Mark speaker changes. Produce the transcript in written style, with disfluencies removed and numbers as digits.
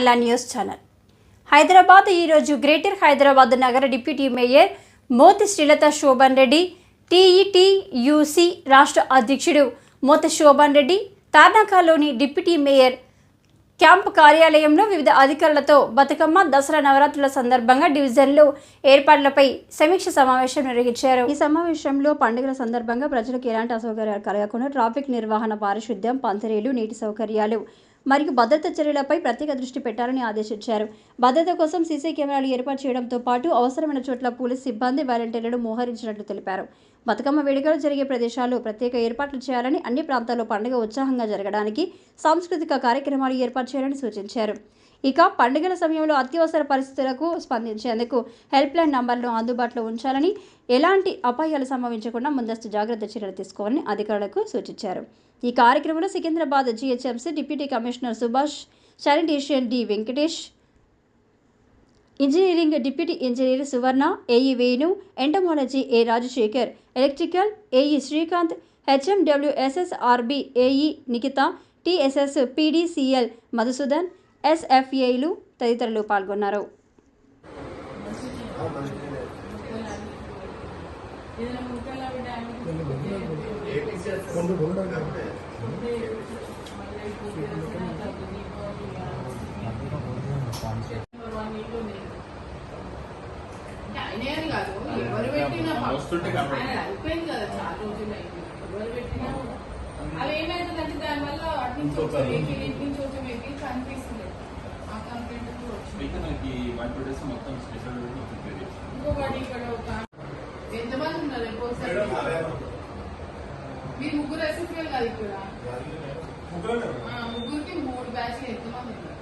Speaker 1: మ్యాన్లా news channel. Hyderabad ఈరోజు greater Hyderabad నగర deputy mayor Moti Srilatha Shoban Reddy, TETUC రాష్ట్ర అధ్యక్షుడు మోతి శోభన్ రెడ్డి, తార్నాకలోని డిప్యూటీ మేయర్ క్యాంపు కార్యాలయంలో వివిధ అధికారులతో బతుకమ్మ, దసరా నవరాత్రుల సందర్భంగా డివిజన్లో ఏర్పాట్లపై సమీక్ష సమావేశం నిర్వహించారు. ఈ సమావేశంలో పండుగల సందర్భంగా ప్రజలకు ఎలాంటి అసౌకర్యాలు కలగకుండా ట్రాఫిక్ నిర్వహణ, పారిశుద్ధ్యం, పందిరీలు, నీటి సౌకర్యాలు మరియు భద్రతా చర్యలపై ప్రత్యేక దృష్టి పెట్టాలని ఆదేశించారు. భద్రత కోసం సీసీ కెమెరాలు ఏర్పాటు చేయడంతో పాటు అవసరమైన చోట్ల పోలీస్ సిబ్బంది, వాలంటీర్లను మోహరించినట్లు తెలిపారు. బతుకమ్మ వేడుకలు జరిగే ప్రదేశాల్లో ప్రత్యేక ఏర్పాట్లు చేయాలని, అన్ని ప్రాంతాల్లో పండుగ ఉత్సాహంగా జరగడానికి సాంస్కృతిక కార్యక్రమాలు ఏర్పాటు చేయాలని సూచించారు. ఇక పండుగల సమయంలో అత్యవసర పరిస్థితులకు స్పందించేందుకు హెల్ప్ లైన్ నంబర్లను అందుబాటులో ఉంచాలని, ఎలాంటి అపాయాలు సంభవించకుండా ముందస్తు జాగ్రత్త చర్యలు తీసుకోవాలని అధికారులకు సూచించారు. ఈ కార్యక్రమంలో Secunderabad GHMC deputy commissioner Subhash, sanitation D Venkatesh, engineering deputy engineer Suvarna, AE Venu, entomology A Rajasekhar, electrical AE Srikanth, HMWSSRB AE Nikhitha, TSS PDCL Madhusudan, ఎస్ఎఫ్ఏలు తదితరులు పాల్గొన్నారు.
Speaker 2: అవి ఏమైతుందంటే దానివల్ల అటు నుంచి కనిపిస్తుంది. ఆ కంప్లైంట్ ఇంకొకటి ఇక్కడ ఒక ఎంతమంది ఉన్నారు? మీరు ముగ్గురు ఎస్ఎఫ్ఎల్ కాదు, ఇక్కడ ముగ్గురికి 3 బ్యాచ్లు ఎంతమంది ఉన్నారు?